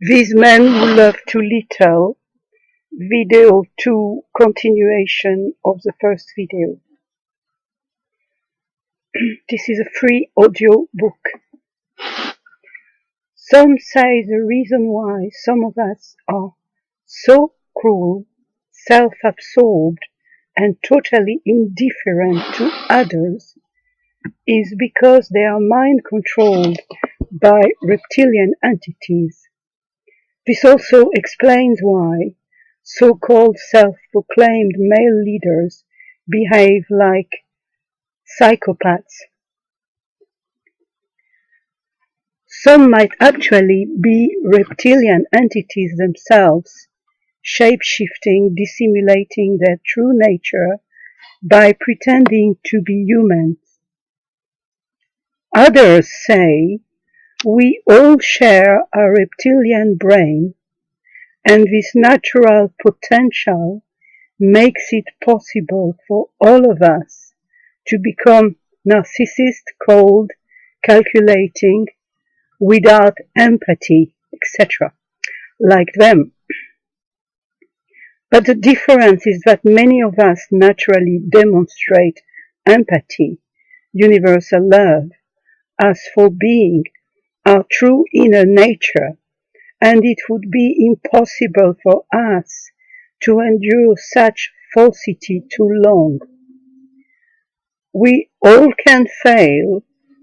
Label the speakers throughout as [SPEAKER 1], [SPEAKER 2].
[SPEAKER 1] These men who love too little. Video 2 continuation of the first video. This is a free audio book. Some say the reason why some of us are so cruel, self-absorbed, and totally indifferent to others is because they are mind-controlled by reptilian entities. This also explains why so-called self-proclaimed male leaders behave like psychopaths. Some might actually be reptilian entities themselves, shape-shifting, dissimulating their true nature by pretending to be humans. Others say we all share a reptilian brain, and this natural potential makes it possible for all of us to become narcissist, cold, calculating, without empathy, etc., like them. But the difference is that many of us naturally demonstrate empathy, universal love, as for being our true inner nature, and it would be impossible for us to endure such falsity too long. We all can fail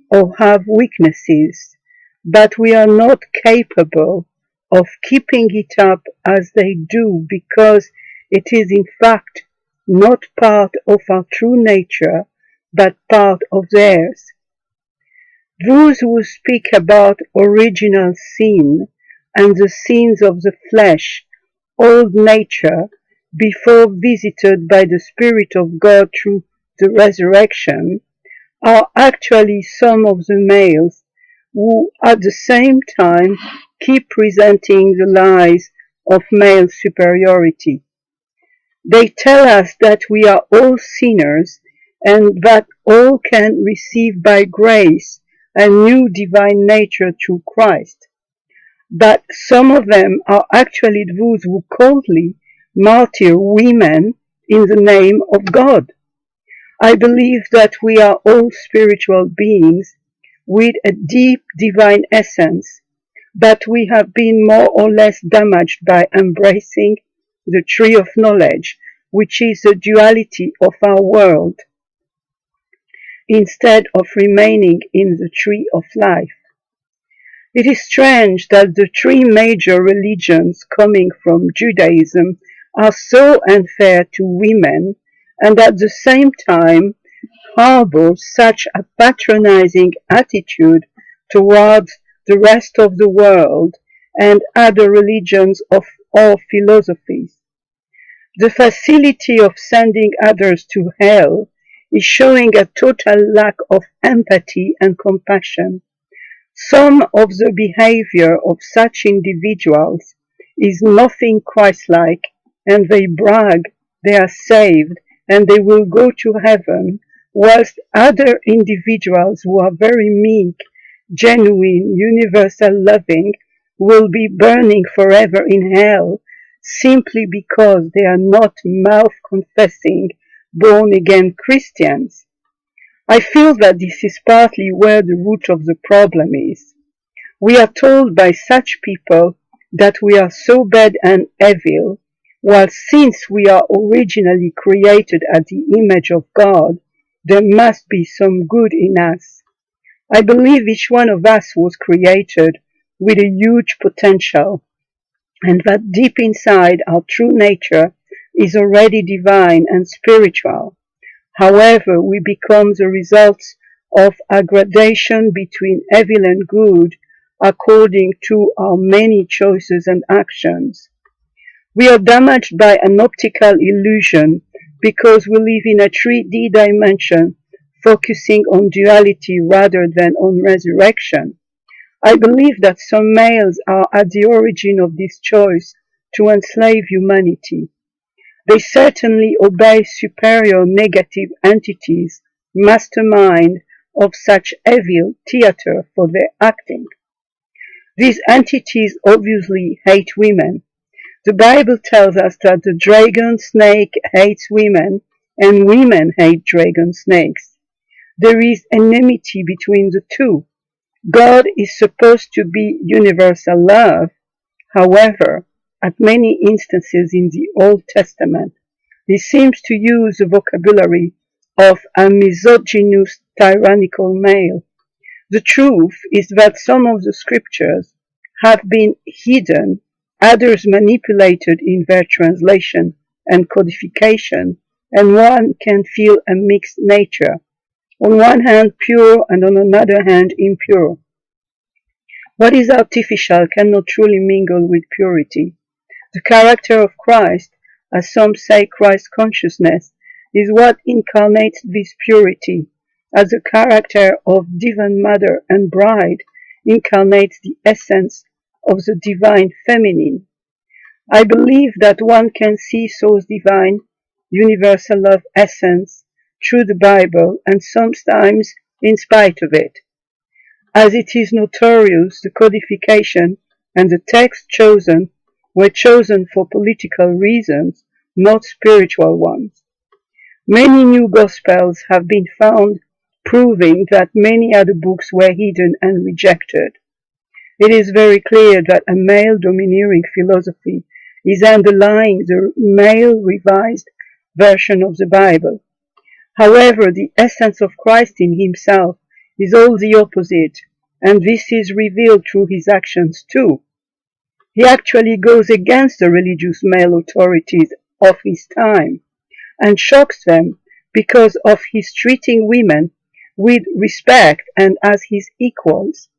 [SPEAKER 1] or have weaknesses, but we are not capable of keeping it up as they do because it is in fact not part of our true nature, but part of theirs. Those who speak about original sin and the sins of the flesh, old nature, before visited by the Spirit of God through the resurrection, are actually some of the males who at the same time keep presenting the lies of male superiority. They tell us that we are all sinners and that all can receive by grace a new divine nature through Christ. But some of them are actually those who coldly martyr women in the name of God. I believe that we are all spiritual beings with a deep divine essence, but we have been more or less damaged by embracing the tree of knowledge, which is the duality of our world, instead of remaining in the tree of life. It is strange that the three major religions coming from Judaism are so unfair to women and at the same time harbor such a patronizing attitude towards the rest of the world and other religions or philosophies. The facility of sending others to hell is showing a total lack of empathy and compassion. Some of the behavior of such individuals is nothing Christ-like, and they brag they are saved and they will go to heaven, whilst other individuals who are very meek, genuine, universal loving will be burning forever in hell simply because they are not mouth-confessing, born-again Christians. I feel that this is partly where the root of the problem is. We are told by such people that we are so bad and evil, while since we are originally created at the image of God, there must be some good in us. I believe each one of us was created with a huge potential, and that deep inside our true nature is already divine and spiritual. However, we become the results of a gradation between evil and good according to our many choices and actions. We are damaged by an optical illusion because we live in a 3D dimension focusing on duality rather than on resurrection. I believe that some males are at the origin of this choice to enslave humanity. They certainly obey superior negative entities, mastermind of such evil theater for their acting. These entities obviously hate women. The Bible tells us that the dragon snake hates women and women hate dragon snakes. There is enmity between the two. God is supposed to be universal love. However, at many instances in the Old Testament, he seems to use the vocabulary of a misogynist, tyrannical male. The truth is that some of the scriptures have been hidden, others manipulated in their translation and codification, and one can feel a mixed nature, on one hand pure and on another hand impure. What is artificial cannot truly mingle with purity. The character of Christ, as some say Christ consciousness, is what incarnates this purity, as the character of Divine Mother and Bride incarnates the essence of the divine feminine. I believe that one can see Soul's divine, universal love essence through the Bible and sometimes in spite of it. As it is notorious, the codification and the text chosen were chosen for political reasons, not spiritual ones. Many new Gospels have been found proving that many other books were hidden and rejected. It is very clear that a male domineering philosophy is underlying the male revised version of the Bible. However, the essence of Christ in himself is all the opposite, and this is revealed through his actions too. He actually goes against the religious male authorities of his time and shocks them because of his treating women with respect and as his equals.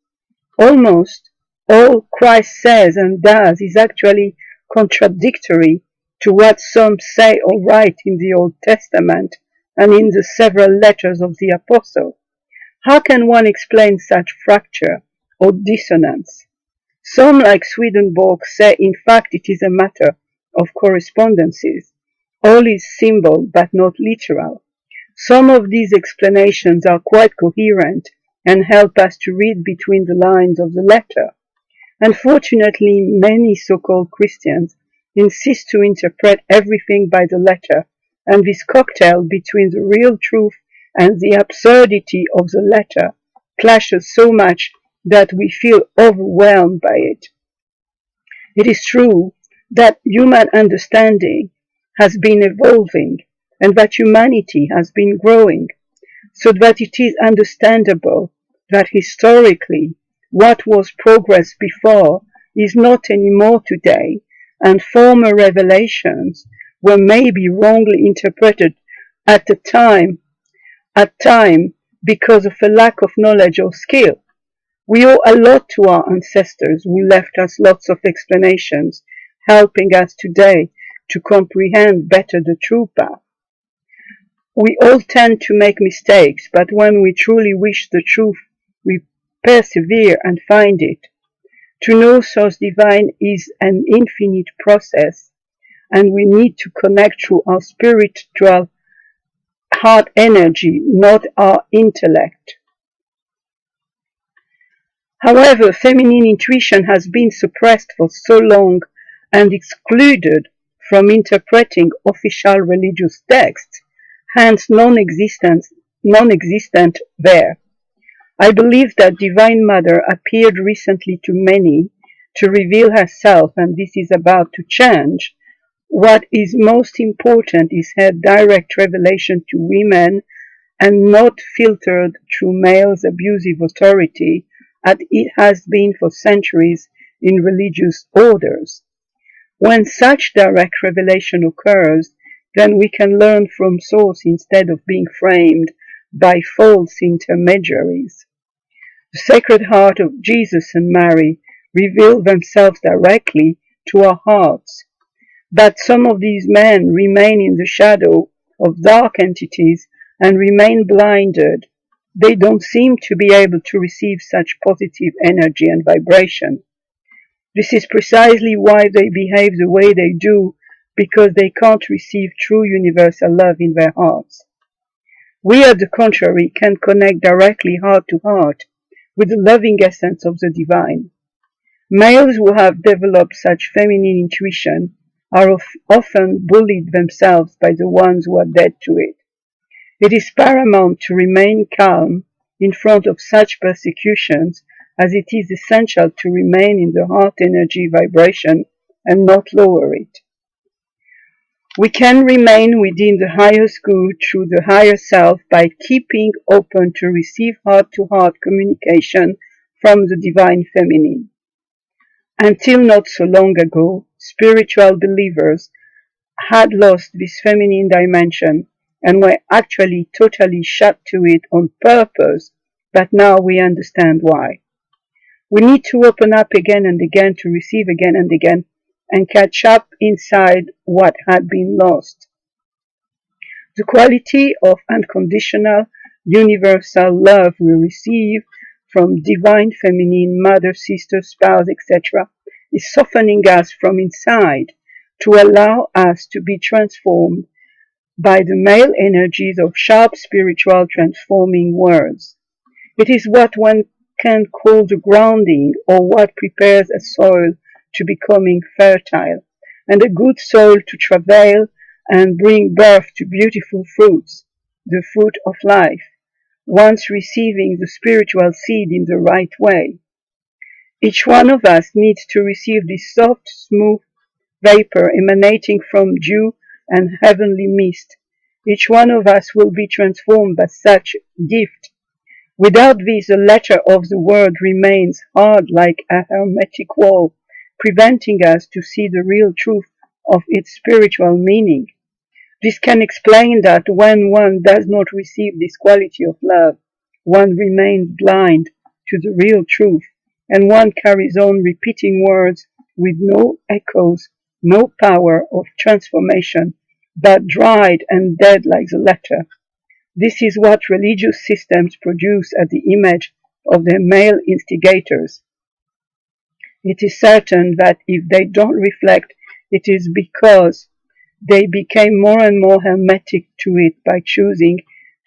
[SPEAKER 1] Almost all Christ says and does is actually contradictory to what some say or write in the Old Testament and in the several letters of the Apostle. How can one explain such fracture or dissonance? Some, like Swedenborg, say in fact it is a matter of correspondences. All is symbol but not literal. Some of these explanations are quite coherent and help us to read between the lines of the letter. Unfortunately, many so-called Christians insist to interpret everything by the letter, and this cocktail between the real truth and the absurdity of the letter clashes so much that we feel overwhelmed by it. It is true that human understanding has been evolving and that humanity has been growing, so that it is understandable that historically what was progress before is not anymore today, and former revelations were maybe wrongly interpreted at time because of a lack of knowledge or skill. We owe a lot to our ancestors who left us lots of explanations, helping us today to comprehend better the true path. We all tend to make mistakes, but when we truly wish the truth, we persevere and find it. To know Source Divine is an infinite process, and we need to connect through our spiritual heart energy, not our intellect. However, feminine intuition has been suppressed for so long and excluded from interpreting official religious texts, hence non-existent there. I believe that Divine Mother appeared recently to many to reveal herself, and this is about to change. What is most important is her direct revelation to women and not filtered through males' abusive authority, as it has been for centuries in religious orders. When such direct revelation occurs, then we can learn from source instead of being framed by false intermediaries. The Sacred Heart of Jesus and Mary reveal themselves directly to our hearts, but some of these men remain in the shadow of dark entities and remain blinded. They don't seem to be able to receive such positive energy and vibration. This is precisely why they behave the way they do, because they can't receive true universal love in their hearts. We, on the contrary, can connect directly heart to heart with the loving essence of the divine. Males who have developed such feminine intuition are often bullied themselves by the ones who are dead to it. It is paramount to remain calm in front of such persecutions, as it is essential to remain in the heart energy vibration and not lower it. We can remain within the highest good through the higher self by keeping open to receive heart-to-heart communication from the divine feminine. Until not so long ago, spiritual believers had lost this feminine dimension and were actually totally shut to it on purpose, but now we understand why. We need to open up again and again to receive again and again and catch up inside what had been lost. The quality of unconditional, universal love we receive from divine feminine, mother, sister, spouse, etc., is softening us from inside to allow us to be transformed by the male energies of sharp spiritual transforming words. It is what one can call the grounding, or what prepares a soil to becoming fertile, and a good soil to travail and bring birth to beautiful fruits, the fruit of life, once receiving the spiritual seed in the right way. Each one of us needs to receive this soft, smooth vapor emanating from dew and heavenly mist. Each one of us will be transformed by such gift. Without this, the letter of the word remains hard like a hermetic wall, preventing us to see the real truth of its spiritual meaning. This can explain that when one does not receive this quality of love, one remains blind to the real truth, and one carries on repeating words with no echoes, no power of transformation, but dried and dead like the letter. This is what religious systems produce as the image of their male instigators. It is certain that if they don't reflect, it is because they became more and more hermetic to it by choosing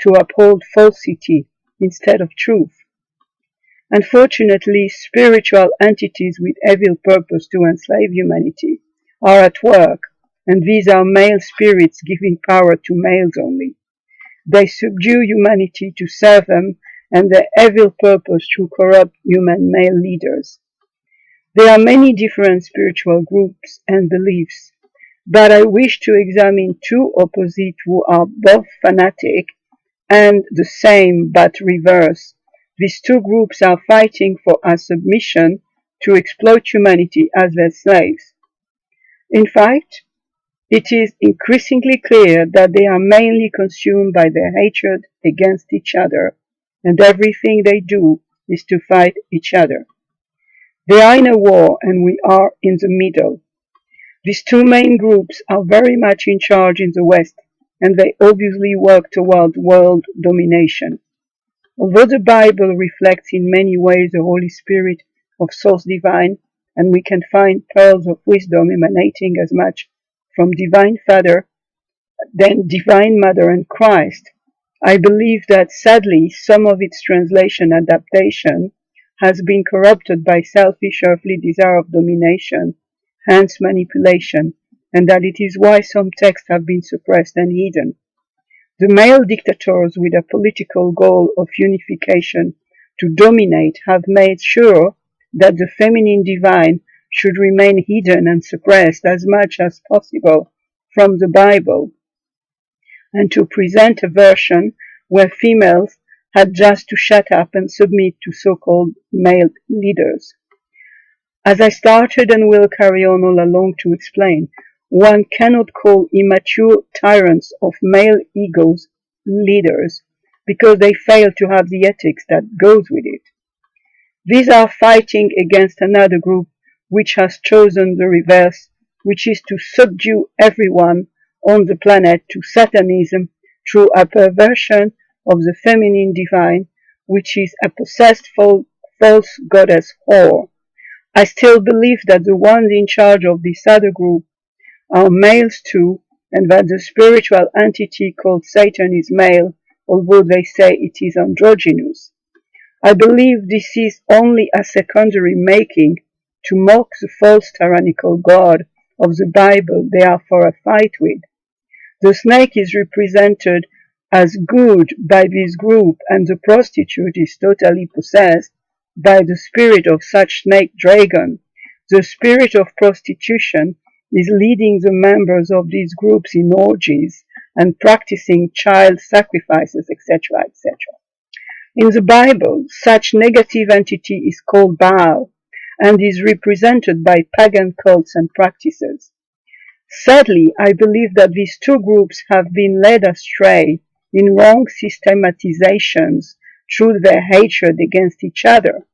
[SPEAKER 1] to uphold falsity instead of truth. Unfortunately, spiritual entities with evil purpose to enslave humanity are at work, and these are male spirits giving power to males only. They subdue humanity to serve them and their evil purpose through corrupt human male leaders. There are many different spiritual groups and beliefs, but I wish to examine two opposites who are both fanatic and the same but reverse. These two groups are fighting for our submission to exploit humanity as their slaves. In fact, it is increasingly clear that they are mainly consumed by their hatred against each other, and everything they do is to fight each other. They are in a war, and we are in the middle. These two main groups are very much in charge in the West, and they obviously work toward world domination. Although the Bible reflects in many ways the Holy Spirit of Source Divine, and we can find pearls of wisdom emanating as much from Divine Father than Divine Mother and Christ, I believe that sadly some of its translation adaptation has been corrupted by selfish earthly desire of domination, hence manipulation, and that it is why some texts have been suppressed and hidden. The male dictators with a political goal of unification to dominate have made sure that the feminine divine should remain hidden and suppressed as much as possible from the Bible, and to present a version where females had just to shut up and submit to so-called male leaders. As I started and will carry on all along to explain, one cannot call immature tyrants of male egos leaders because they fail to have the ethics that goes with it. These are fighting against another group which has chosen the reverse, which is to subdue everyone on the planet to Satanism through a perversion of the feminine divine, which is a possessed false goddess whore. I still believe that the ones in charge of this other group are males too, and that the spiritual entity called Satan is male, although they say it is androgynous. I believe this is only a secondary making to mock the false tyrannical God of the Bible they are for a fight with. The snake is represented as good by this group, and the prostitute is totally possessed by the spirit of such snake dragon. The spirit of prostitution is leading the members of these groups in orgies and practicing child sacrifices, etc., etc. In the Bible, such negative entity is called Baal and is represented by pagan cults and practices. Sadly, I believe that these two groups have been led astray in wrong systematizations through their hatred against each other.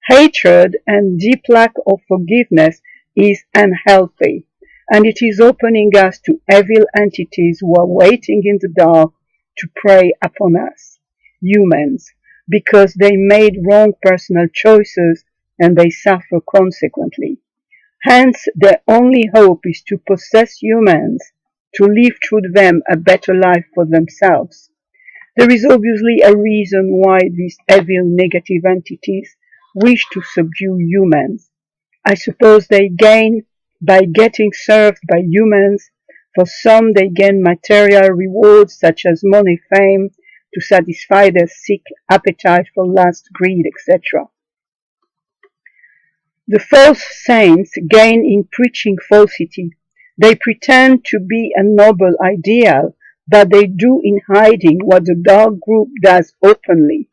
[SPEAKER 1] Hatred and deep lack of forgiveness is unhealthy, and it is opening us to evil entities who are waiting in the dark to prey upon us, humans, because they made wrong personal choices and they suffer consequently. Hence, their only hope is to possess humans, to live through them a better life for themselves. There is obviously a reason why these evil negative entities wish to subdue humans. I suppose they gain by getting served by humans. For some, they gain material rewards such as money, fame, to satisfy their sick appetite for lust, greed, etc. The false saints gain in preaching falsity. They pretend to be a noble ideal, but they do in hiding what the dark group does openly.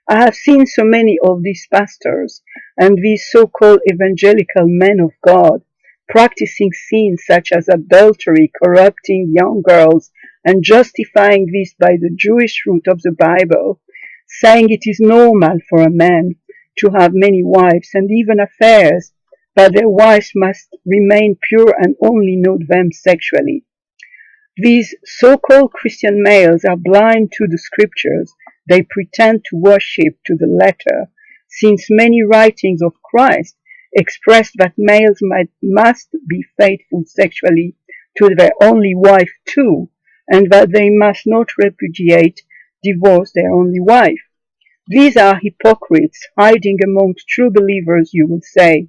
[SPEAKER 1] I have seen so many of these pastors and these so-called evangelical men of God practicing sins such as adultery, corrupting young girls, and justifying this by the Jewish root of the Bible, saying it is normal for a man to have many wives and even affairs, but their wives must remain pure and only know them sexually. These so-called Christian males are blind to the scriptures they pretend to worship to the letter, since many writings of Christ express that males must be faithful sexually to their only wife too, and that they must not repudiate, divorce their only wife. These are hypocrites hiding amongst true believers, you will say,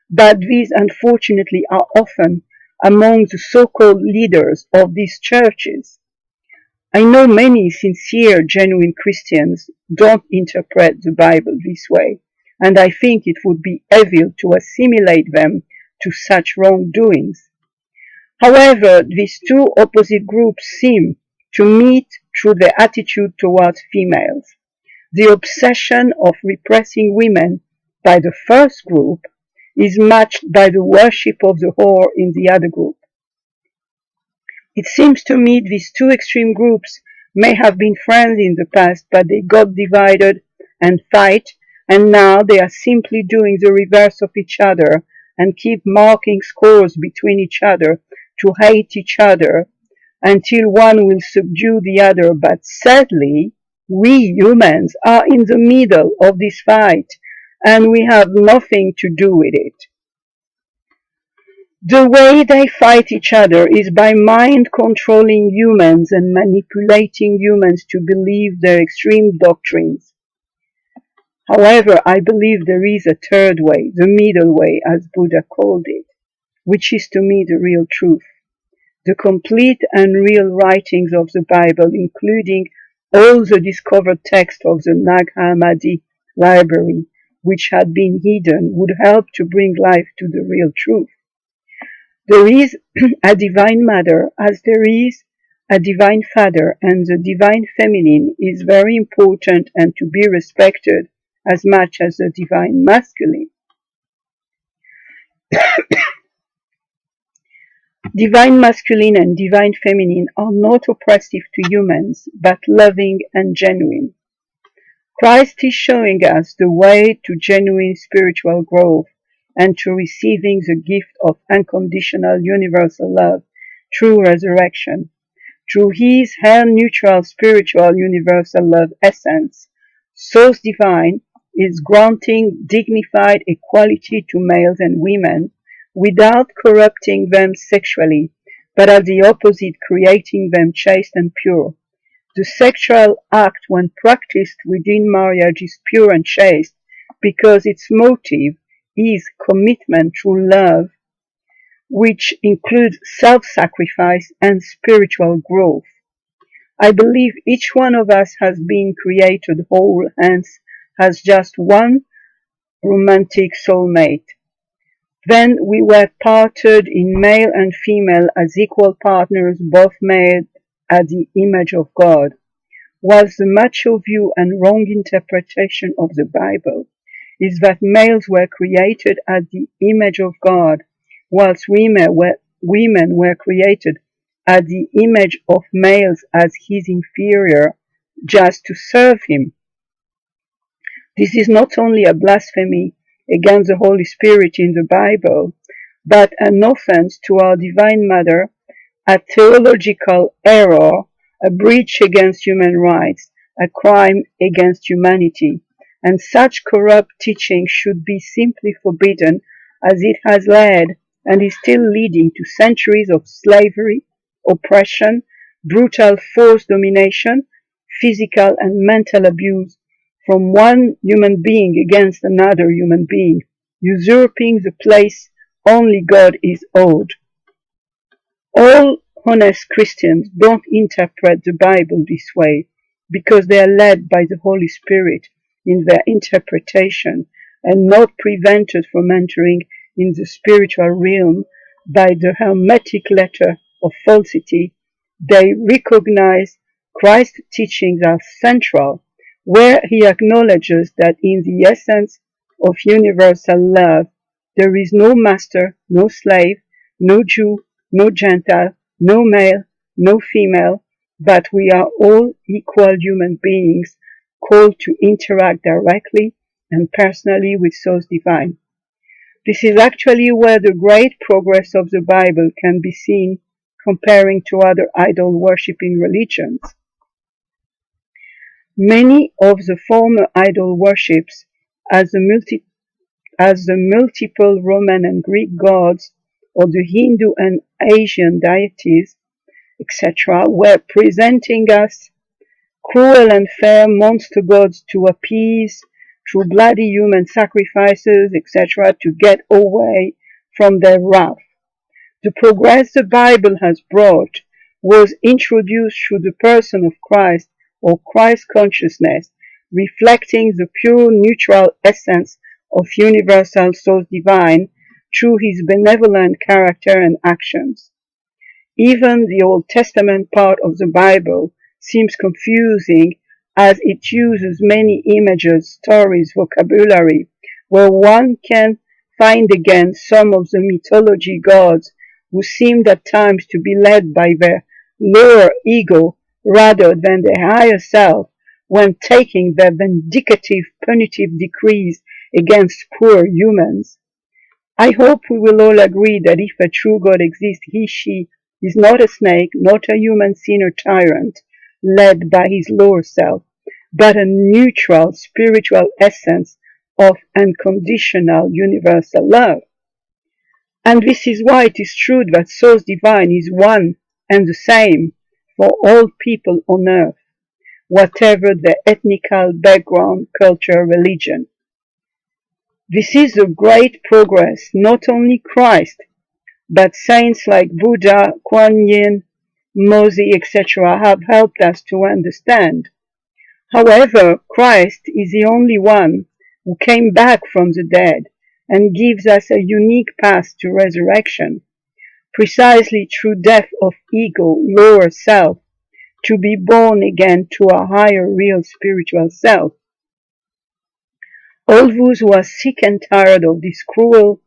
[SPEAKER 1] but these unfortunately are often among the so-called leaders of these churches. I know many sincere, genuine Christians don't interpret the Bible this way, and I think it would be evil to assimilate them to such wrongdoings. However, these two opposite groups seem to meet through their attitude towards females. The obsession of repressing women by the first group is matched by the worship of the whore in the other group. It seems to me these two extreme groups may have been friends in the past, but they got divided and fight, and now they are simply doing the reverse of each other and keep marking scores between each other to hate each other until one will subdue the other. But sadly, we humans are in the middle of this fight, and we have nothing to do with it. The way they fight each other is by mind controlling humans and manipulating humans to believe their extreme doctrines. However, I believe there is a third way, the middle way, as Buddha called it, which is to me the real truth. The complete and real writings of the Bible, including all the discovered texts of the Nag Hammadi library, which had been hidden, would help to bring life to the real truth. There is a divine mother as there is a divine father, and the divine feminine is very important and to be respected as much as the divine masculine. Divine masculine and divine feminine are not oppressive to humans, but loving and genuine. Christ is showing us the way to genuine spiritual growth and to receiving the gift of unconditional universal love through resurrection. Through his hell-neutral spiritual universal love essence, source divine is granting dignified equality to males and women without corrupting them sexually, but at the opposite creating them chaste and pure. The sexual act when practiced within marriage is pure and chaste because its motive is commitment through love, which includes self-sacrifice and spiritual growth. I believe each one of us has been created whole, hence has just one romantic soulmate. Then we were parted in male and female as equal partners, both made at the image of God. Whilst the macho view and wrong interpretation of the Bible is that males were created at the image of God, whilst women were created at the image of males as his inferior, just to serve him. This is not only a blasphemy against the Holy Spirit in the Bible, but an offense to our Divine Mother, a theological error, a breach against human rights, a crime against humanity, and such corrupt teaching should be simply forbidden, as it has led and is still leading to centuries of slavery, oppression, brutal forced domination, physical and mental abuse from one human being against another human being, usurping the place only God is owed. All honest Christians don't interpret the Bible this way because they are led by the Holy Spirit in their interpretation and not prevented from entering in the spiritual realm by the hermetic letter of falsity. They recognize Christ's teachings are central, where he acknowledges that in the essence of universal love, there is no master, no slave, no Jew, no Gentile, no male, no female, but we are all equal human beings called to interact directly and personally with Source Divine. This is actually where the great progress of the Bible can be seen comparing to other idol-worshipping religions. Many of the former idol worships, as the multiple Roman and Greek gods, or the Hindu and Asian deities, etc., were presenting us cruel and fair monster gods to appease through bloody human sacrifices, etc., to get away from their wrath. The progress the Bible has brought was introduced through the person of Christ, or Christ consciousness, reflecting the pure neutral essence of universal Source Divine through his benevolent character and actions. Even the Old Testament part of the Bible seems confusing as it uses many images, stories, vocabulary, where one can find again some of the mythology gods who seemed at times to be led by their lower ego rather than their higher self when taking their vindicative punitive decrees against poor humans. I hope we will all agree that if a true God exists, she is not a snake, not a human sinner tyrant led by his lower self, but a neutral spiritual essence of unconditional universal love. And this is why it is true that Source Divine is one and the same for all people on earth, whatever their ethnical background, culture, religion. This is a great progress not only Christ, but saints like Buddha, Kuan Yin, Moses, etc. have helped us to understand. However, Christ is the only one who came back from the dead and gives us a unique path to resurrection, precisely through death of ego, lower self, to be born again to a higher real spiritual self. All those who are sick and tired of these cruel,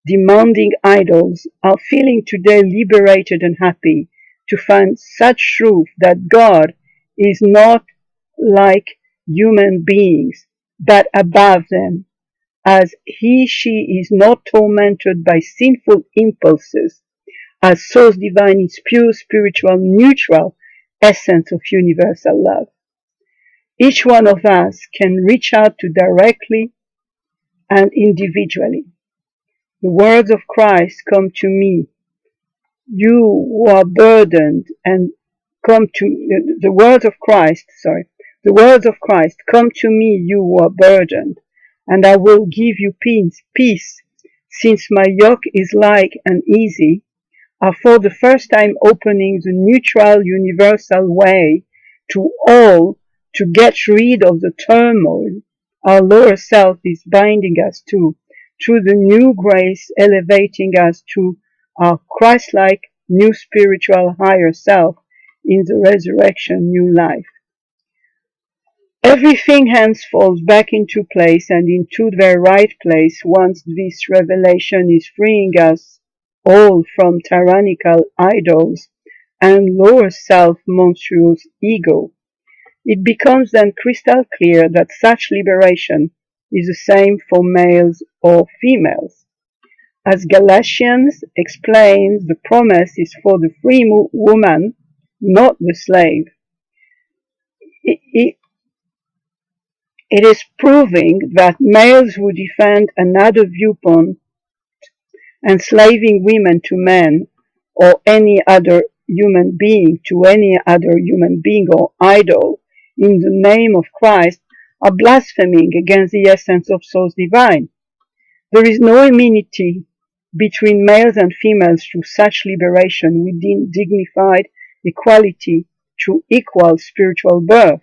[SPEAKER 1] demanding idols are feeling today liberated and happy to find such truth that God is not like human beings, but above them, as she is not tormented by sinful impulses, as Source Divine is pure spiritual neutral essence of universal love. Each one of us can reach out to directly and individually. The words of Christ come to me, you who are burdened, and the words of Christ, come to me, you who are burdened. and I will give you peace, since my yoke is light and easy, are for the first time opening the neutral universal way to all to get rid of the turmoil our lower self is binding us to, through the new grace elevating us to our Christ-like new spiritual higher self in the resurrection new life. Everything hence falls back into place and into their right place once this revelation is freeing us all from tyrannical idols and lower self monstrous ego. It becomes then crystal clear that such liberation is the same for males or females. As Galatians explains, the promise is for the free woman, not the slave. It is proving that males who defend another viewpoint, enslaving women to men or any other human being to any other human being or idol in the name of Christ, are blaspheming against the essence of source divine. There is no immunity between males and females through such liberation within dignified equality through equal spiritual birth.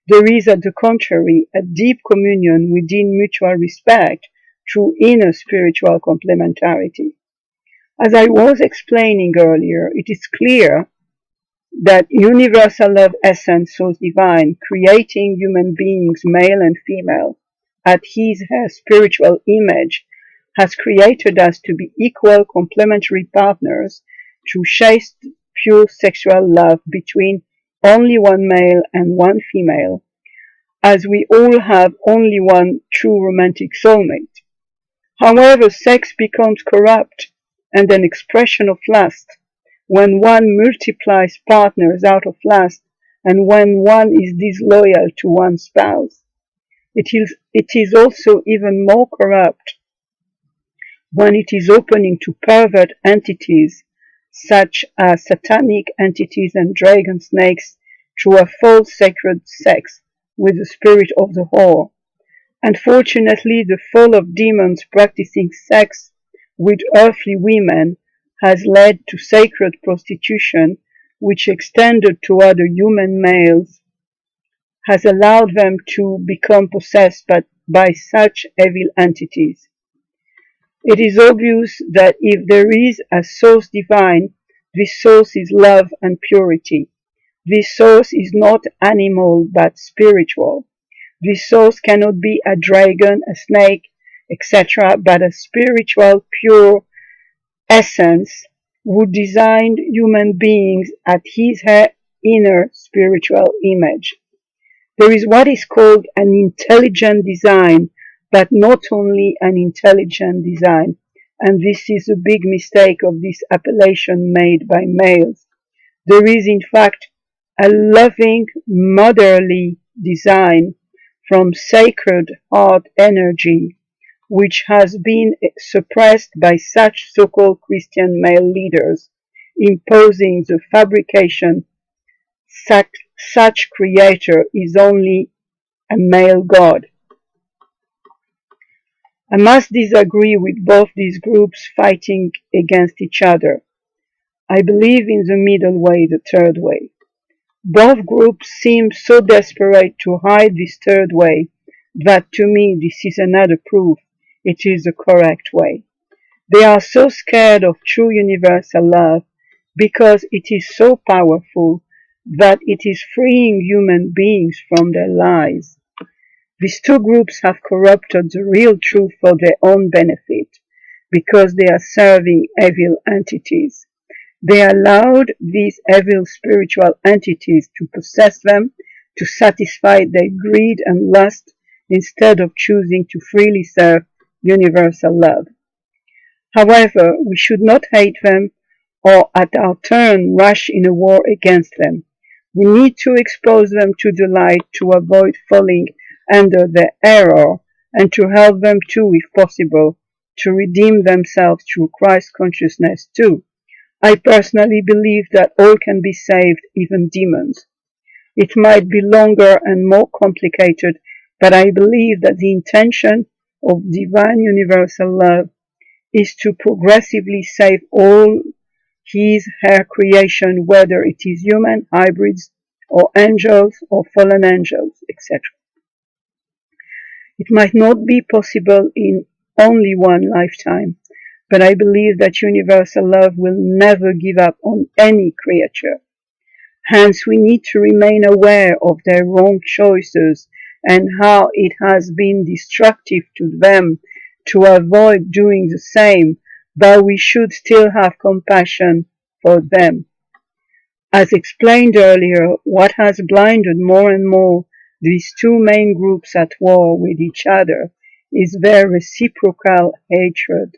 [SPEAKER 1] There is, at the contrary, a deep communion within mutual respect through inner spiritual complementarity. As I was explaining earlier, it is clear that universal love essence source divine, creating human beings, male and female, at her spiritual image, has created us to be equal complementary partners through chaste, pure sexual love between only one male and one female, as we all have only one true romantic soulmate. However, sex becomes corrupt and an expression of lust when one multiplies partners out of lust and when one is disloyal to one's spouse. It is also even more corrupt when it is opening to pervert entities such as satanic entities and dragon snakes through a false sacred sex with the spirit of the whore. Unfortunately, the fall of demons practicing sex with earthly women has led to sacred prostitution, which extended to other human males, has allowed them to become possessed by such evil entities. It is obvious that if there is a source divine, this source is love and purity. This source is not animal but spiritual. This source cannot be a dragon, a snake, etc., but a spiritual, pure essence who designed human beings at her inner spiritual image. There is what is called an intelligent design, but not only an intelligent design, and this is a big mistake of this appellation made by males. There is in fact a loving, motherly design from sacred heart energy, which has been suppressed by such so-called Christian male leaders, imposing the fabrication such creator is only a male god. I must disagree with both these groups fighting against each other. I believe in the middle way, the third way. Both groups seem so desperate to hide this third way that to me this is another proof it is the correct way. They are so scared of true universal love because it is so powerful that it is freeing human beings from their lies. These two groups have corrupted the real truth for their own benefit because they are serving evil entities. They allowed these evil spiritual entities to possess them to satisfy their greed and lust instead of choosing to freely serve universal love. However, we should not hate them or at our turn rush in a war against them. We need to expose them to the light to avoid falling under their error and to help them too, if possible, to redeem themselves through Christ consciousness too. I personally believe that all can be saved, even demons. It might be longer and more complicated but I believe that the intention of divine universal love is to progressively save all her creation, whether it is human, hybrids, or angels, or fallen angels, etc. It might not be possible in only one lifetime, but I believe that universal love will never give up on any creature. Hence, we need to remain aware of their wrong choices and how it has been destructive to them to avoid doing the same, but we should still have compassion for them. As explained earlier, what has blinded more and more these two main groups at war with each other is their reciprocal hatred.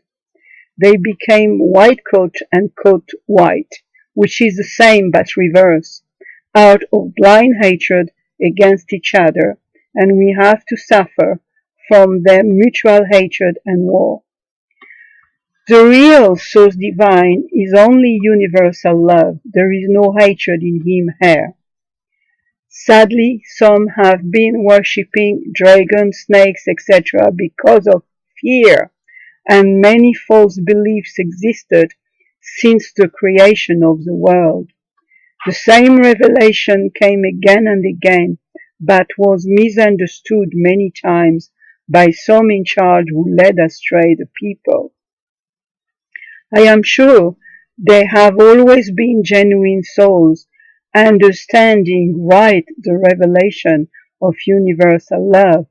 [SPEAKER 1] They became white coat and coat white, which is the same but reverse, out of blind hatred against each other, and we have to suffer from their mutual hatred and war. The real source divine is only universal love. There is no hatred in him here. Sadly, some have been worshipping dragons, snakes, etc. because of fear, and many false beliefs existed since the creation of the world. The same revelation came again and again, but was misunderstood many times by some in charge who led astray the people. I am sure they have always been genuine souls, understanding right the revelation of universal love,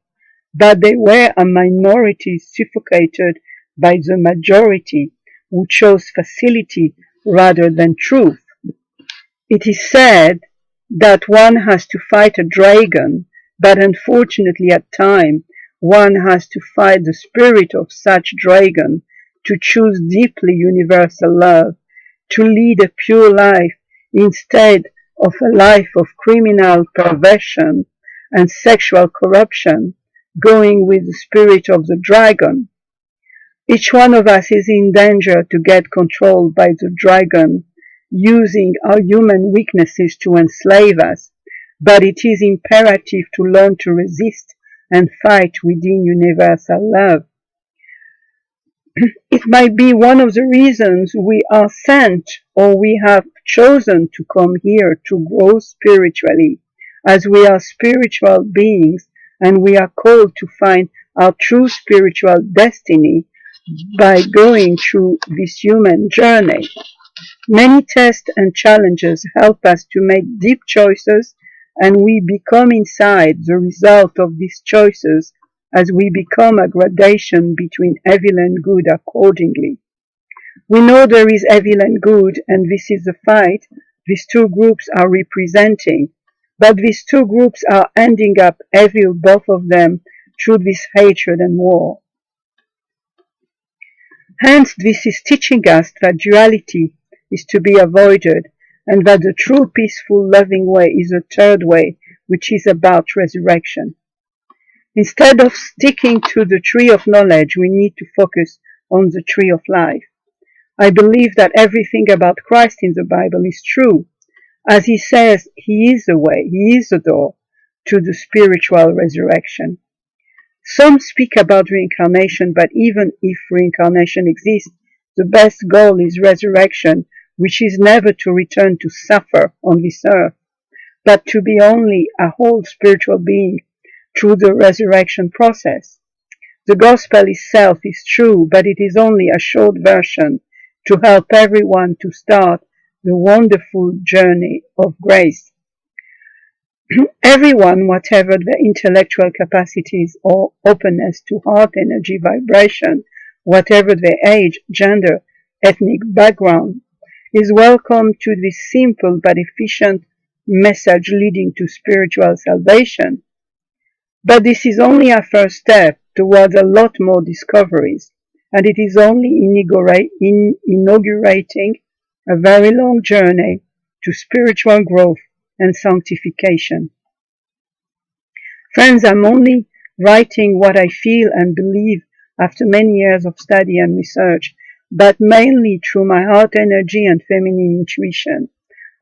[SPEAKER 1] but they were a minority suffocated by the majority who chose facility rather than truth. It is said that one has to fight a dragon, but unfortunately at times one has to fight the spirit of such dragon to choose deeply universal love, to lead a pure life instead of a life of criminal perversion and sexual corruption, going with the spirit of the dragon. Each one of us is in danger to get controlled by the dragon, using our human weaknesses to enslave us, but it is imperative to learn to resist and fight within universal love. It might be one of the reasons we are sent or we have chosen to come here to grow spiritually, as we are spiritual beings and we are called to find our true spiritual destiny by going through this human journey. Many tests and challenges help us to make deep choices, and we become inside the result of these choices as we become a gradation between evil and good accordingly. We know there is evil and good, and this is the fight these two groups are representing, but these two groups are ending up evil, both of them, through this hatred and war. Hence, this is teaching us that duality is to be avoided, and that the true peaceful loving way is a third way, which is about resurrection. Instead of sticking to the tree of knowledge, we need to focus on the tree of life. I believe that everything about Christ in the Bible is true, as he says he is the way, he is the door to the spiritual resurrection. Some speak about reincarnation, but even if reincarnation exists, the best goal is resurrection, which is never to return to suffer on this earth, but to be only a whole spiritual being through the resurrection process. The gospel itself is true, but it is only a short version to help everyone to start the wonderful journey of grace. Everyone, whatever their intellectual capacities or openness to heart energy vibration, whatever their age, gender, ethnic background, is welcome to this simple but efficient message leading to spiritual salvation. But this is only a first step towards a lot more discoveries, and it is only inaugurating a very long journey to spiritual growth and sanctification. Friends, I'm only writing what I feel and believe after many years of study and research, but mainly through my heart energy and feminine intuition.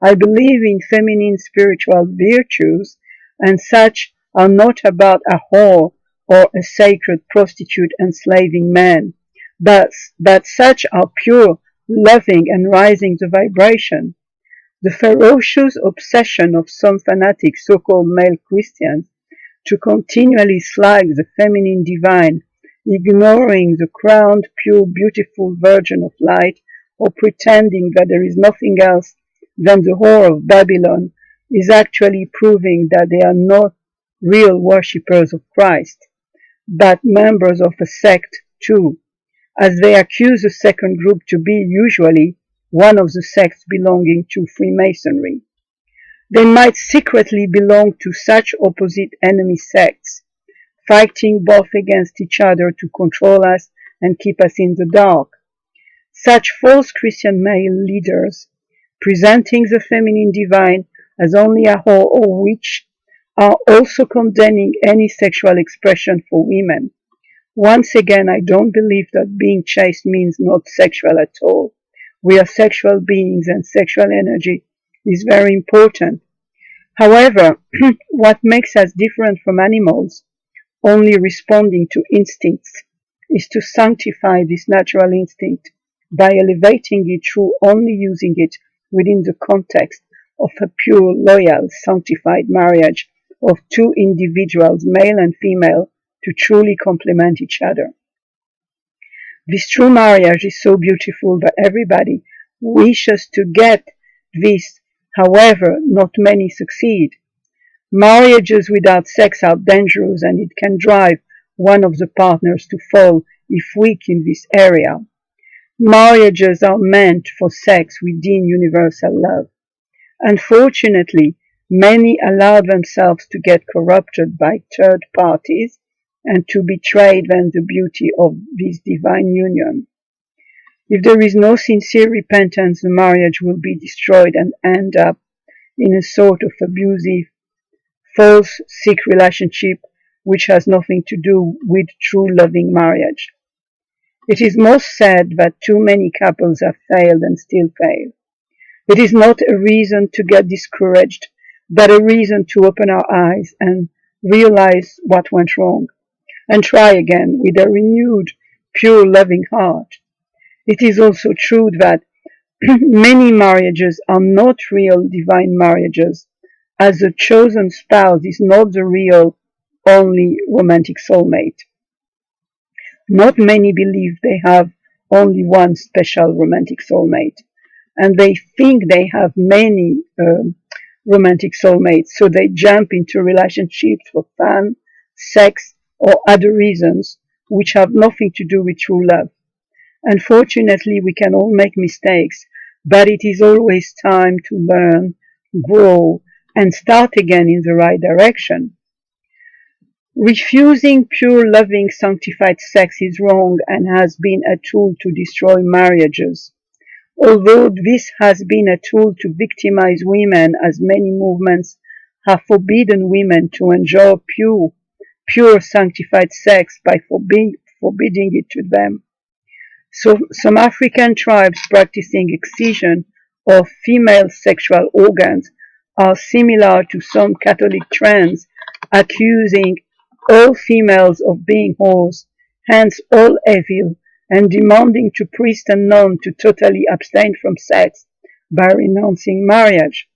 [SPEAKER 1] I believe in feminine spiritual virtues, and such are not about a whore or a sacred prostitute enslaving man, but such are pure, loving, and rising the vibration. The ferocious obsession of some fanatic so-called male Christians to continually slag the feminine divine, ignoring the crowned, pure, beautiful Virgin of Light, or pretending that there is nothing else than the whore of Babylon, is actually proving that they are not real worshippers of Christ, but members of a sect too, as they accuse the second group to be usually one of the sects belonging to Freemasonry. They might secretly belong to such opposite enemy sects, fighting both against each other to control us and keep us in the dark. Such false Christian male leaders, presenting the feminine divine as only a whore or witch, are also condemning any sexual expression for women. Once again, I don't believe that being chaste means not sexual at all. We are sexual beings and sexual energy is very important. However, what makes us different from animals, only responding to instincts, is to sanctify this natural instinct by elevating it through only using it within the context of a pure, loyal, sanctified marriage of two individuals, male and female, to truly complement each other. This true marriage is so beautiful that everybody wishes to get this. However, not many succeed. Marriages without sex are dangerous and it can drive one of the partners to fall if weak in this area. Marriages are meant for sex within universal love. Unfortunately, many allow themselves to get corrupted by third parties and to betray then the beauty of this divine union. If there is no sincere repentance, the marriage will be destroyed and end up in a sort of abusive, false, sick relationship which has nothing to do with true loving marriage. It is most sad that too many couples have failed and still fail. It is not a reason to get discouraged, but a reason to open our eyes and realize what went wrong and try again with a renewed, pure, loving heart. It is also true that many marriages are not real divine marriages, as the chosen spouse is not the real, only romantic soulmate. Not many believe they have only one special romantic soulmate, and they think they have many romantic soulmates, so they jump into relationships for fun, sex, or other reasons which have nothing to do with true love. Unfortunately, we can all make mistakes, but it is always time to learn, grow, and start again in the right direction. Refusing pure, loving, sanctified sex is wrong and has been a tool to destroy marriages. Although this has been a tool to victimize women, as many movements have forbidden women to enjoy pure sanctified sex by forbidding it to them. So some African tribes practicing excision of female sexual organs are similar to some Catholic trends accusing all females of being whores, hence all evil, and demanding to priests and nuns to totally abstain from sex by renouncing marriage.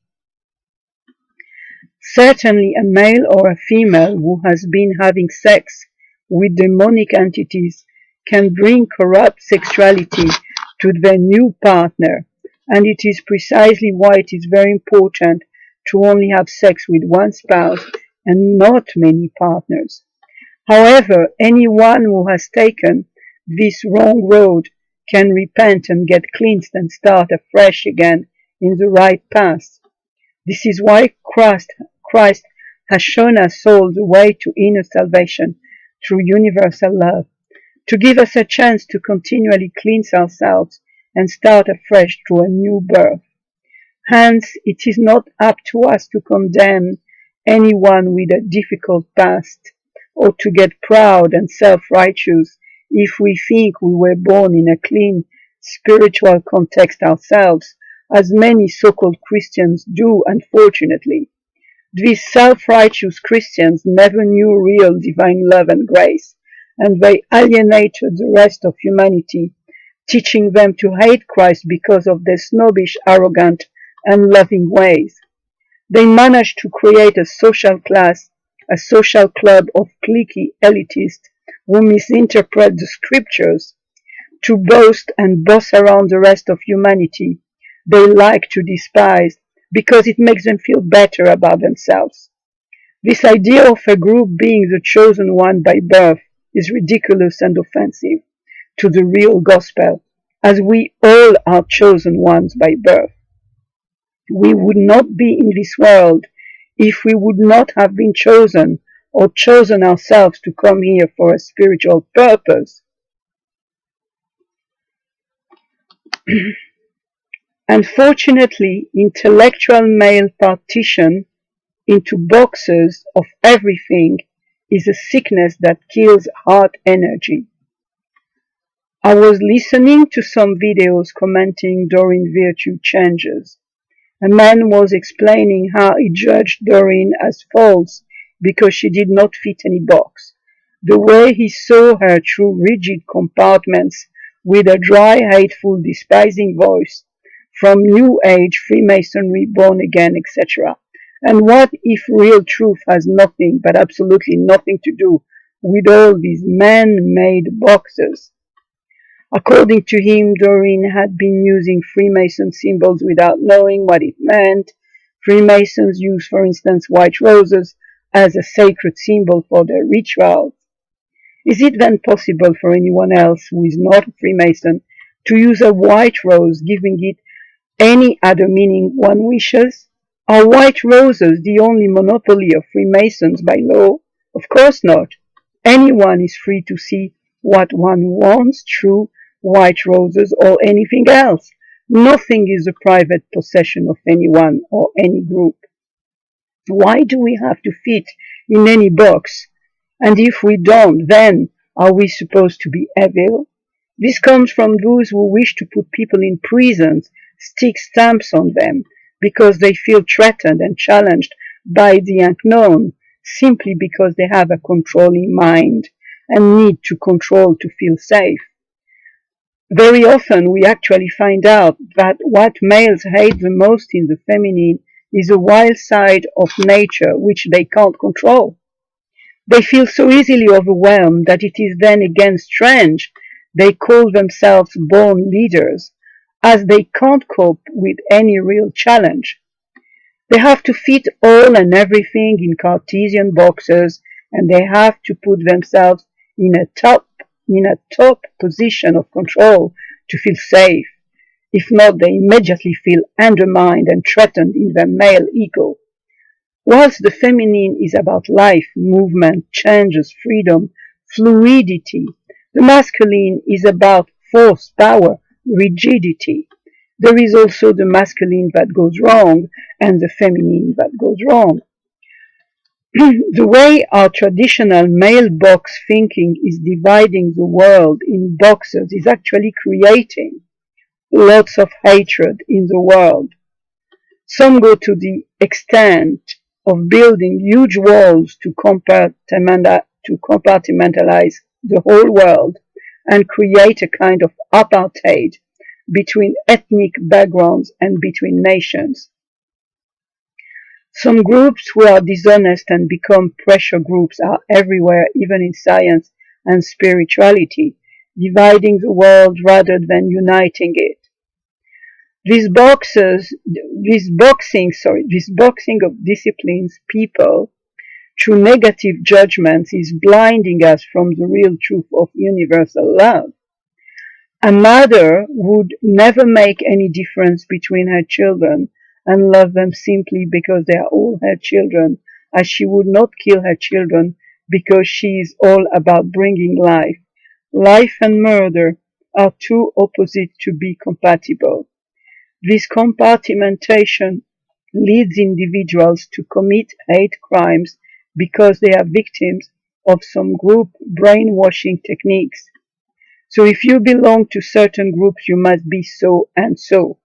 [SPEAKER 1] Certainly a male or a female who has been having sex with demonic entities can bring corrupt sexuality to their new partner, and it is precisely why it is very important to only have sex with one spouse and not many partners. However, anyone who has taken this wrong road can repent and get cleansed and start afresh again in the right path. This is why Christ has shown us all the way to inner salvation through universal love, to give us a chance to continually cleanse ourselves and start afresh through a new birth. Hence, it is not up to us to condemn anyone with a difficult past, or to get proud and self-righteous if we think we were born in a clean spiritual context ourselves, as many so-called Christians do, unfortunately. These self-righteous Christians never knew real divine love and grace, and they alienated the rest of humanity, teaching them to hate Christ because of their snobbish, arrogant, and loving ways. They managed to create a social class, a social club of cliquey elitists who misinterpret the scriptures to boast and boss around the rest of humanity they like to despise because it makes them feel better about themselves. This idea of a group being the chosen one by birth is ridiculous and offensive to the real gospel, as we all are chosen ones by birth. We would not be in this world if we would not have been chosen or chosen ourselves to come here for a spiritual purpose. Unfortunately, intellectual male partition into boxes of everything is a sickness that kills heart energy. I was listening to some videos commenting Doreen virtue changes. A man was explaining how he judged Doreen as false because she did not fit any box. The way he saw her through rigid compartments with a dry, hateful, despising voice from New Age, Freemasonry, born again, etc. And what if real truth has nothing, but absolutely nothing to do with all these man-made boxes? According to him, Doreen had been using Freemason symbols without knowing what it meant. Freemasons use, for instance, white roses as a sacred symbol for their rituals. Is it then possible for anyone else who is not a Freemason to use a white rose, giving it any other meaning one wishes? Are white roses the only monopoly of Freemasons by law? Of course not. Anyone is free to see what one wants through white roses or anything else. Nothing is a private possession of anyone or any group. Why do we have to fit in any box? And if we don't, then are we supposed to be evil? This comes from those who wish to put people in prisons, stick stamps on them, because they feel threatened and challenged by the unknown, simply because they have a controlling mind and need to control to feel safe. Very often we actually find out that what males hate the most in the feminine is a wild side of nature which they can't control. They feel so easily overwhelmed that it is then again strange they call themselves born leaders, as they can't cope with any real challenge. They have to fit all and everything in Cartesian boxes, and they have to put themselves in a top position of control to feel safe. If not, they immediately feel undermined and threatened in their male ego. Whilst the feminine is about life, movement, changes, freedom, fluidity, the masculine is about force, power, rigidity. There is also the masculine that goes wrong and the feminine that goes wrong. The way our traditional male box thinking is dividing the world in boxes is actually creating lots of hatred in the world. Some go to the extent of building huge walls to compartmentalize the whole world and create a kind of apartheid between ethnic backgrounds and between nations. Some groups who are dishonest and become pressure groups are everywhere, even in science and spirituality, dividing the world rather than uniting it. This boxing of disciplines people through negative judgments is blinding us from the real truth of universal love. A mother would never make any difference between her children and love them simply because they are all her children, as she would not kill her children because she is all about bringing life. Life and murder are too opposite to be compatible. This compartmentation leads individuals to commit hate crimes because they are victims of some group brainwashing techniques. So if you belong to certain groups, you must be so and so.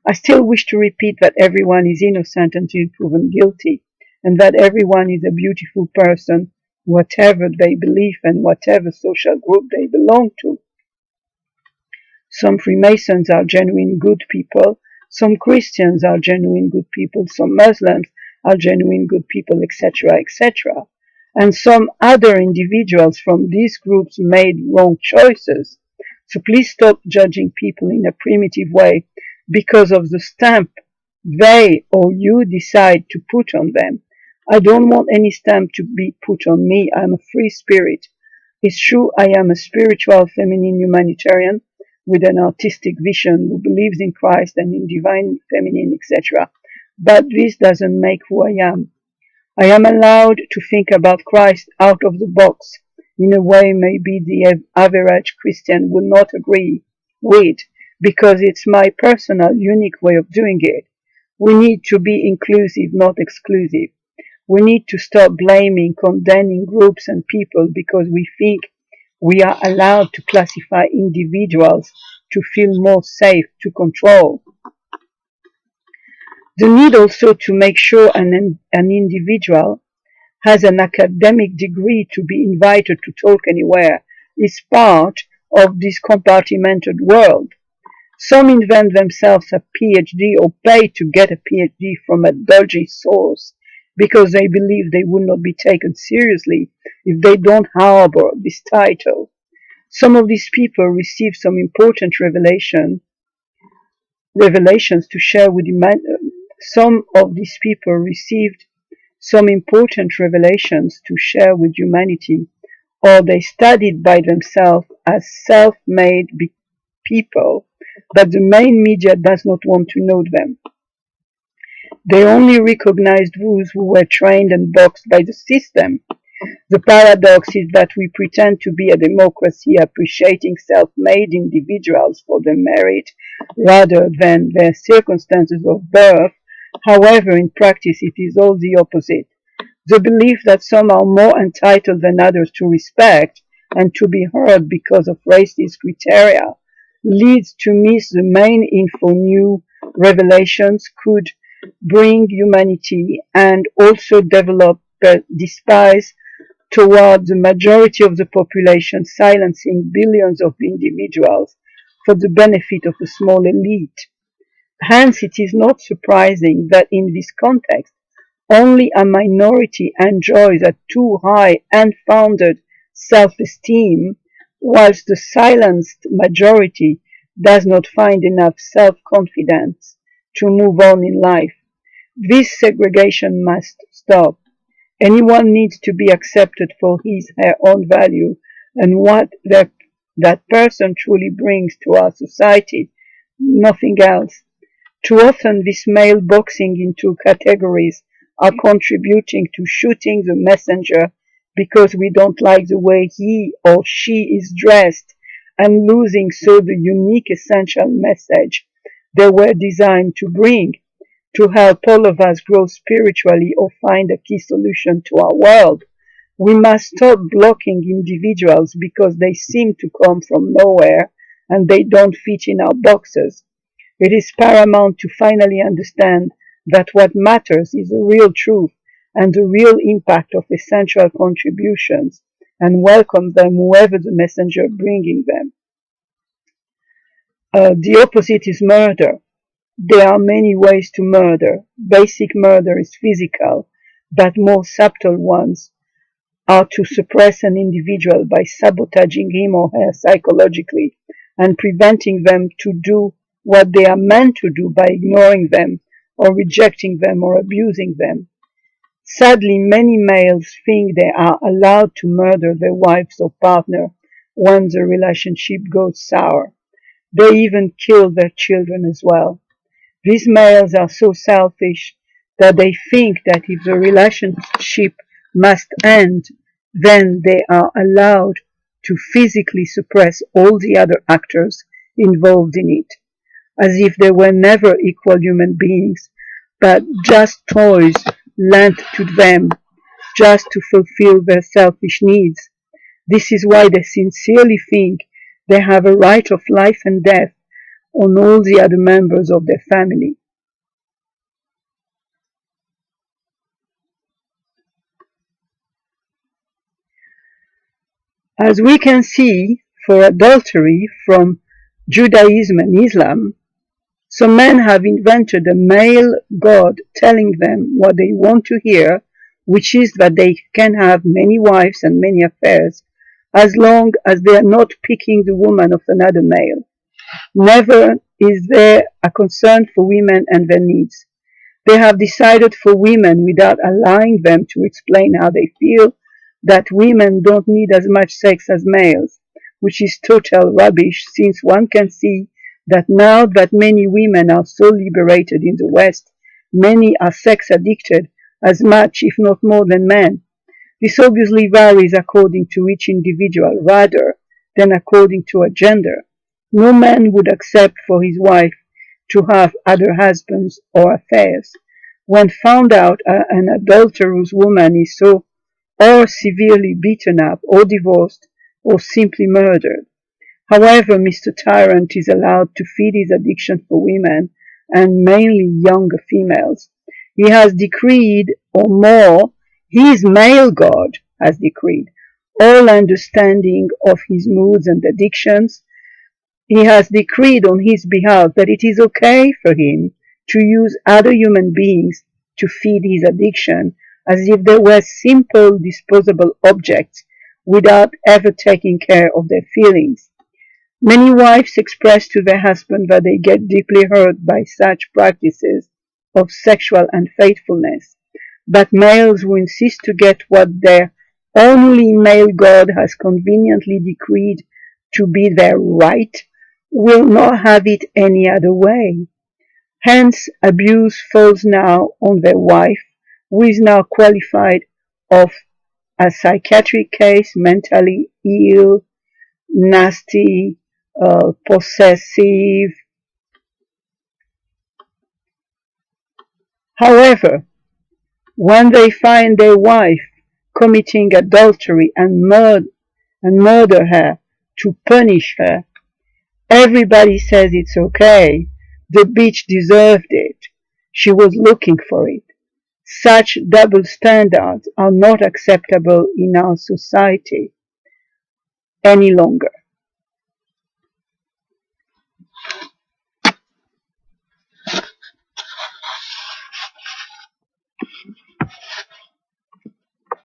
[SPEAKER 1] I still wish to repeat that everyone is innocent until proven guilty, and that everyone is a beautiful person, whatever they believe and whatever social group they belong to. Some Freemasons are genuine good people, some Christians are genuine good people, some Muslims are genuine good people, etc., etc. And some other individuals from these groups made wrong choices. So please stop judging people in a primitive way because of the stamp they or you decide to put on them. I don't want any stamp to be put on me. I'm a free spirit. It's true I am a spiritual feminine humanitarian with an artistic vision who believes in Christ and in divine feminine, etc. But this doesn't make who I am. I am allowed to think about Christ out of the box in a way maybe the average Christian will not agree with because it's my personal, unique way of doing it. We need to be inclusive, not exclusive. We need to stop blaming, condemning groups and people because we think we are allowed to classify individuals to feel more safe to control. The need also to make sure an individual has an academic degree to be invited to talk anywhere is part of this compartmented world. Some invent themselves a PhD or pay to get a PhD from a dodgy source because they believe they will not be taken seriously if they don't harbor this title. Some of these people receive some important revelations to share with humanity. Some of these people received some important revelations to share with humanity, or they studied by themselves as self-made people, but the main media does not want to know them. They only recognized those who were trained and boxed by the system. The paradox is that we pretend to be a democracy appreciating self-made individuals for their merit rather than their circumstances of birth. However, in practice, it is all the opposite. The belief that some are more entitled than others to respect and to be heard because of racist criteria leads to miss the main info new revelations could bring humanity and also develop despise toward the majority of the population, silencing billions of individuals for the benefit of a small elite. Hence, it is not surprising that in this context, only a minority enjoys a too high unfounded self-esteem, whilst the silenced majority does not find enough self-confidence to move on in life. This segregation must stop. Anyone needs to be accepted for his or her own value and what that person truly brings to our society, nothing else. Too often this male boxing into categories are contributing to shooting the messenger because we don't like the way he or she is dressed and losing so the unique essential message they were designed to bring to help all of us grow spiritually or find a key solution to our world. We must stop blocking individuals because they seem to come from nowhere and they don't fit in our boxes. It is paramount to finally understand that what matters is the real truth and the real impact of essential contributions and welcome them whoever the messenger bringing them. The opposite is murder. There are many ways to murder. Basic murder is physical, but more subtle ones are to suppress an individual by sabotaging him or her psychologically and preventing them to do what they are meant to do by ignoring them or rejecting them or abusing them. Sadly, many males think they are allowed to murder their wives or partner when the relationship goes sour. They even kill their children as well. These males are so selfish that they think that if the relationship must end, then they are allowed to physically suppress all the other actors involved in it, as if they were never equal human beings, but just toys lent to them just to fulfill their selfish needs. This is why they sincerely think they have a right of life and death on all the other members of their family. As we can see, for adultery from Judaism and Islam, some men have invented a male god telling them what they want to hear, which is that they can have many wives and many affairs, as long as they are not picking the woman of another male. Never is there a concern for women and their needs. They have decided for women without allowing them to explain how they feel that women don't need as much sex as males, which is total rubbish since one can see that now that many women are so liberated in the West, many are sex addicted as much if not more than men. This obviously varies according to each individual rather than according to a gender. No man would accept for his wife to have other husbands or affairs. When found out an adulterous woman is so or severely beaten up or divorced or simply murdered. However, Mr. Tyrant is allowed to feed his addiction for women and mainly younger females. He has decreed, or more, his male God has decreed, all understanding of his moods and addictions. He has decreed on his behalf that it is okay for him to use other human beings to feed his addiction as if they were simple disposable objects without ever taking care of their feelings. Many wives express to their husband that they get deeply hurt by such practices of sexual unfaithfulness, but males who insist to get what their only male God has conveniently decreed to be their right will not have it any other way. Hence, abuse falls now on their wife, who is now qualified of a psychiatric case, mentally ill, nasty, possessive. However, when they find their wife committing adultery and murder her to punish her, everybody says it's okay. The bitch deserved it. She was looking for it. Such double standards are not acceptable in our society any longer.